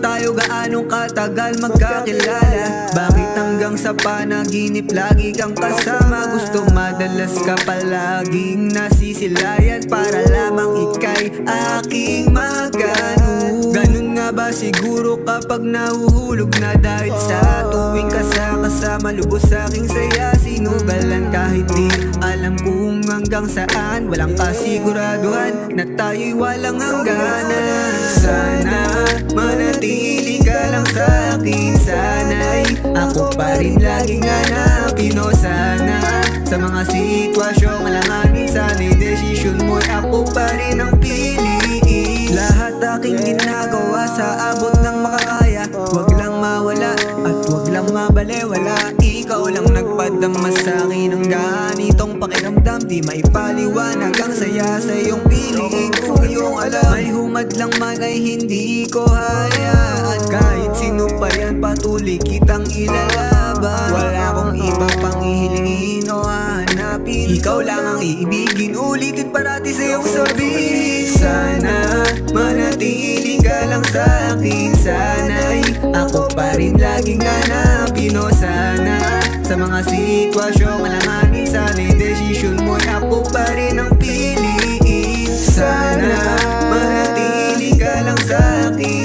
tayo gaanong katagal magkakilala? Bakit hanggang sa panaginip lagi kang kasama? Gusto madalas ka palaging nasisilayan para lamang ika'y aking magano. Ganun nga ba siguro kapag nahuhulog na dahil sa tuwing kasama lubos sa aking saya. Sinugalan kahit di alam kung hanggang saan. Walang kasiguraduhan na tayo'y walang hangganan. Sana manatili ka lang sa akin. Sana'y ako pa rin laging hanapin. O sana sa mga sitwasyong alanganin, sana'y desisyon mo'y ako pa rin ang piliin. Lahat aking ginagawa sa abot ng makakaya. Huwag lang mawala at huwag lang mabalewala. Ikaw lang nagpadama sa akin ng ganitong pakiramdam. Di maipaliwanag ang saya sa iyong piliin. Kung iyong alam, may humad lang man ay hindi ko hayaan. Kahit sino pa yan, patuloy kitang ilalaban. Wala akong iba pang ihilingin o hanapin. Ikaw lang ang iibigin, ulitin parati sa iyong sabihin. Sana manatili ka lang sa akin. Sana'y ako pa rin laging hanapin. O sana sa mga sitwasyong alanganin, sana'y desisyon mo'y ako pa rin ang piliin. Sana manatili ka lang sa akin.